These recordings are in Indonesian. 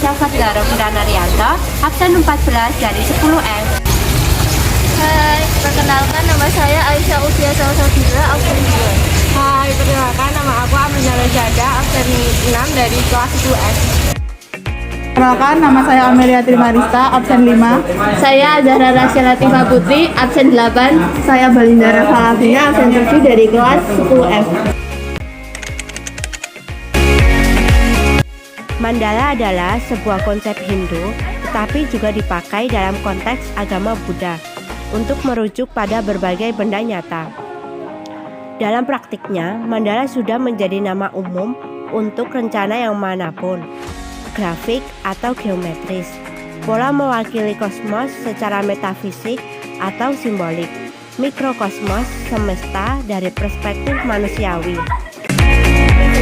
Syafat Garo Kirana absen 14 dari 10F. Hai, perkenalkan nama saya Aisyah Udia Salsabila, absen 2. Hai, perkenalkan nama aku Aminah Rajada, absen 6 dari kelas 10F. Perkenalkan, nama saya Amelia Trimarista, absen 5. Saya Zahra Rasya Latifah Putri, absen 8. Saya Balinda Rafalafina, absen 7 dari kelas 10F. Mandala adalah sebuah konsep Hindu, tetapi juga dipakai dalam konteks agama Buddha untuk merujuk pada berbagai benda nyata. Dalam praktiknya, mandala sudah menjadi nama umum untuk rencana yang manapun, grafik atau geometris. Pola mewakili kosmos secara metafisik atau simbolik, mikrokosmos semesta dari perspektif manusiawi.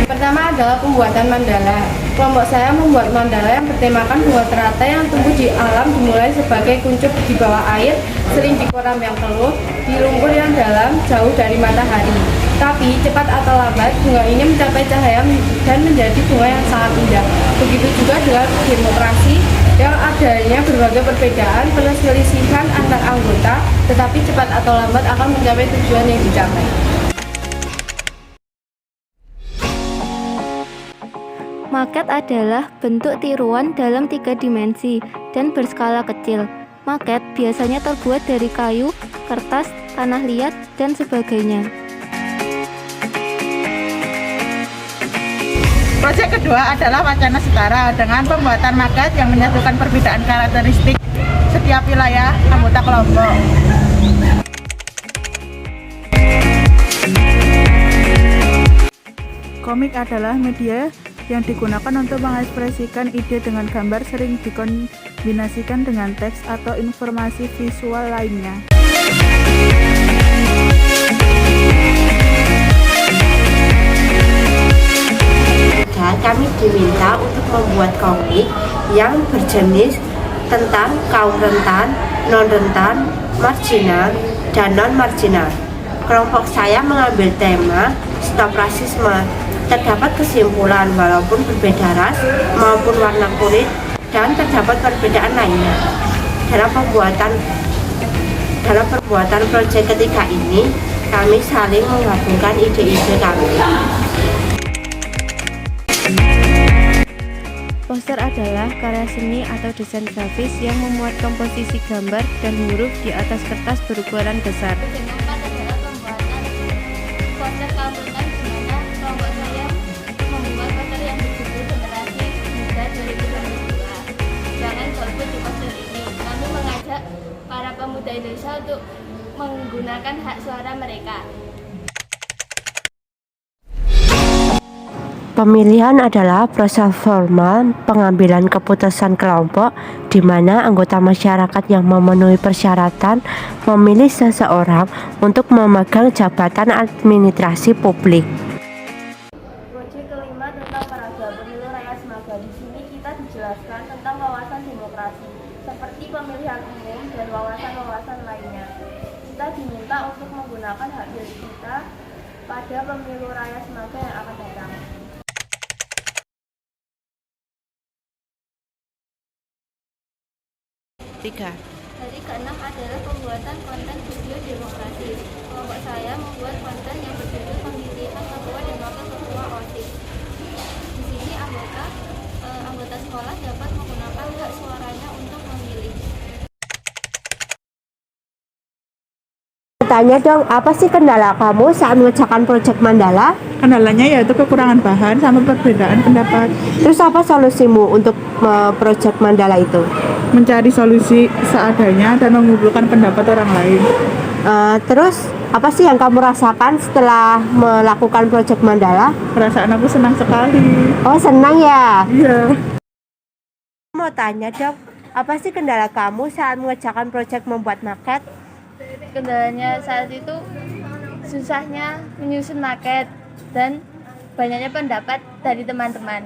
Pertama adalah pembuatan mandala. Kelompok saya membuat mandala yang bertemakan bunga teratai yang tumbuh di alam, dimulai sebagai kuncup di bawah air, sering di kolam yang keruh, di lumpur yang dalam, jauh dari matahari. Tapi cepat atau lambat bunga ini mencapai cahaya dan menjadi bunga yang sangat indah. Begitu juga dengan demokrasi yang adanya berbagai perbedaan, perselisihan antar anggota, tetapi cepat atau lambat akan mencapai tujuan yang dicapai. Maket adalah bentuk tiruan dalam 3 dimensi dan berskala kecil. Maket biasanya terbuat dari kayu, kertas, tanah liat, dan sebagainya. Proyek kedua adalah wacana setara dengan pembuatan maket yang menyatukan perbedaan karakteristik setiap wilayah anggota kelompok. Komik adalah media yang digunakan untuk mengekspresikan ide dengan gambar, sering dikombinasikan dengan teks atau informasi visual lainnya. Kami diminta untuk membuat komik yang berjenis tentang kaum rentan, non-rentan, marginal, dan non-marginal. Kelompok saya mengambil tema Stop Rasisme. Terdapat kesimpulan walaupun berbeda ras maupun warna kulit, dan terdapat perbedaan lainnya. Dalam perbuatan proyek ketiga ini, kami saling menggabungkan ide-ide kami. Poster adalah karya seni atau desain grafis yang memuat komposisi gambar dan huruf di atas kertas berukuran besar. Keempat adalah pembuatan poster keanggotaan, di mana kelompok saya membuat poster yang berjudul Generasi Muda 2022. Jangan golput di poster ini. Kami mengajak para pemuda Indonesia untuk menggunakan hak suara mereka. Pemilihan adalah proses formal pengambilan keputusan kelompok di mana anggota masyarakat yang memenuhi persyaratan memilih seseorang untuk memegang jabatan administrasi publik. Proyek kelima tentang paraga pemilu rakyat Semaga. Di sini kita dijelaskan tentang wawasan demokrasi, seperti pemilihan umum dan wawasan-wawasan lainnya. Kita diminta untuk menggunakan hak pilih kita pada pemilu rakyat Semaga yang akan datang. 3. Dari keenam adalah pembuatan konten video demokrasi. Kelompok saya membuat konten yang berjudul Pemilihan Ketua dan Wakil Ketua OSIS. Di sini anggota sekolah dapat menggunakan hak suaranya untuk memilih. Tanya dong, apa sih kendala kamu saat mengerjakan proyek mandala? Kendalanya yaitu kekurangan bahan sama perbedaan pendapat. Terus apa solusimu untuk proyek mandala itu? Mencari solusi seadanya dan mengumpulkan pendapat orang lain. Terus apa sih yang kamu rasakan setelah melakukan proyek mandala? Perasaan aku senang sekali. Oh, senang ya? Iya. Mau tanya dong, apa sih kendala kamu saat mengerjakan proyek membuat maket? Kendalanya saat itu susahnya menyusun maket dan banyaknya pendapat dari teman-teman.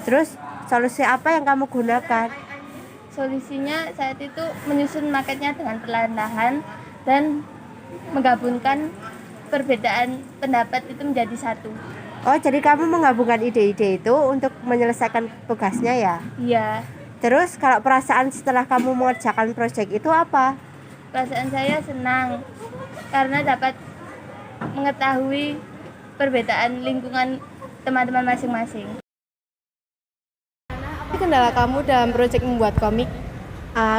Terus solusi apa yang kamu gunakan? Solusinya saat itu menyusun maketnya dengan perlahan-lahan dan menggabungkan perbedaan pendapat itu menjadi satu. Oh, jadi kamu menggabungkan ide-ide itu untuk menyelesaikan tugasnya ya? Iya, Terus kalau perasaan setelah kamu mengerjakan proyek itu apa? perasaan saya senang karena dapat mengetahui perbedaan lingkungan teman-teman masing-masing. Kendala kamu dalam proyek membuat komik?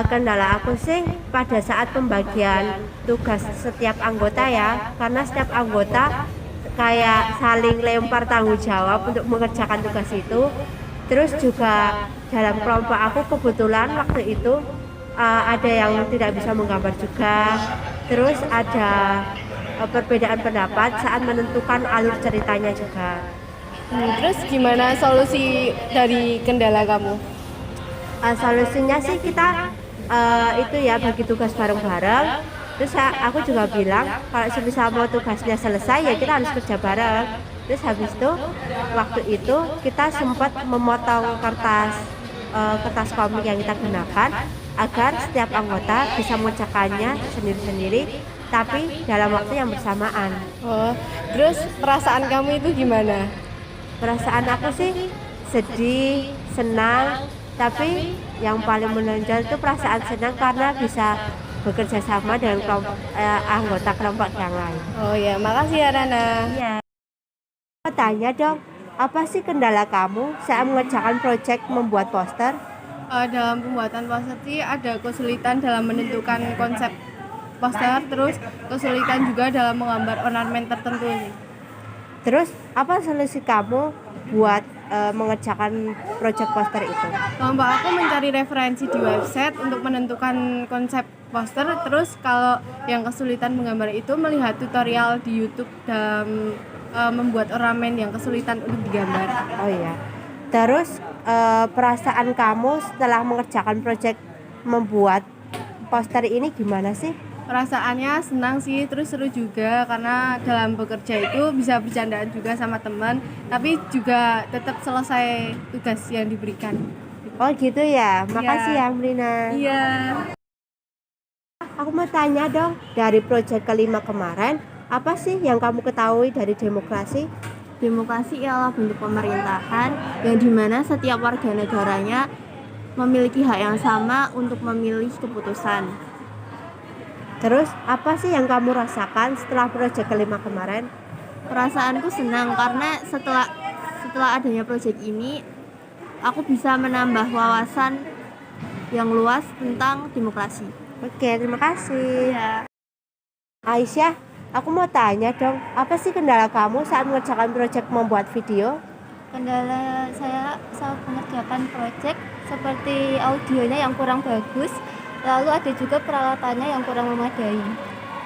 Kendala aku sih pada saat pembagian tugas setiap anggota ya, karena setiap anggota kayak saling lempar tanggung jawab untuk mengerjakan tugas itu. Terus juga dalam kelompok aku kebetulan waktu itu ada yang tidak bisa menggambar juga. Terus ada perbedaan pendapat saat menentukan alur ceritanya juga. Terus gimana solusi dari kendala kamu? Solusinya sih kita itu ya bagi tugas bareng-bareng. Terus aku juga bilang kalau semisal mau tugasnya selesai ya kita harus kerja bareng. Terus habis itu waktu itu kita sempat memotong kertas komik yang kita gunakan agar setiap anggota bisa mengerjakannya sendiri-sendiri tapi dalam waktu yang bersamaan. Oh, terus perasaan kamu itu gimana? Perasaan aku sih sedih, senang, tapi yang paling menonjol itu perasaan senang karena bisa bekerja sama dengan anggota kelompok yang lain. Oh ya, makasih ya Rana. Iya. Mau tanya dong, apa sih kendala kamu saat mengerjakan proyek membuat poster? Dalam pembuatan poster sih ada kesulitan dalam menentukan konsep poster, terus kesulitan juga dalam menggambar ornamen tertentu sih. Terus apa solusi kamu buat mengerjakan proyek poster itu? Kelompok aku mencari referensi di website untuk menentukan konsep poster. Terus kalau yang kesulitan menggambar itu melihat tutorial di YouTube dalam membuat ornamen yang kesulitan untuk digambar. Oh iya. Terus perasaan kamu setelah mengerjakan proyek membuat poster ini gimana sih? Perasaannya senang sih, terus seru juga karena dalam bekerja itu bisa bercandaan juga sama teman, tapi juga tetap selesai tugas yang diberikan. Oh gitu ya, makasih ya Amrina. Iya. Aku mau tanya dong, dari proyek kelima kemarin, apa sih yang kamu ketahui dari demokrasi? Demokrasi ialah bentuk pemerintahan yang dimana setiap warga negaranya memiliki hak yang sama untuk memilih keputusan. Terus apa sih yang kamu rasakan setelah proyek kelima kemarin? Perasaanku senang karena setelah adanya proyek ini aku bisa menambah wawasan yang luas tentang demokrasi. Oke, terima kasih. Iya. Aisyah, aku mau tanya dong, apa sih kendala kamu saat mengerjakan proyek membuat video? Kendala saya saat mengerjakan proyek seperti audionya yang kurang bagus, lalu ada juga peralatannya yang kurang memadai.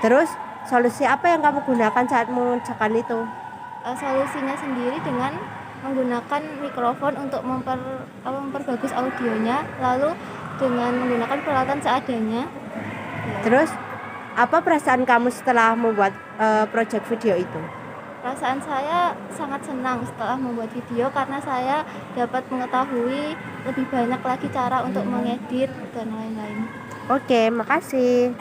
Terus solusi apa yang kamu gunakan saat mengerjakan itu? Solusinya sendiri dengan menggunakan mikrofon untuk memperbagus audionya, lalu dengan menggunakan peralatan seadanya. Terus apa perasaan kamu setelah membuat proyek video itu? Perasaan saya sangat senang setelah membuat video karena saya dapat mengetahui lebih banyak lagi cara untuk mengedit dan lain-lain. Oke, makasih.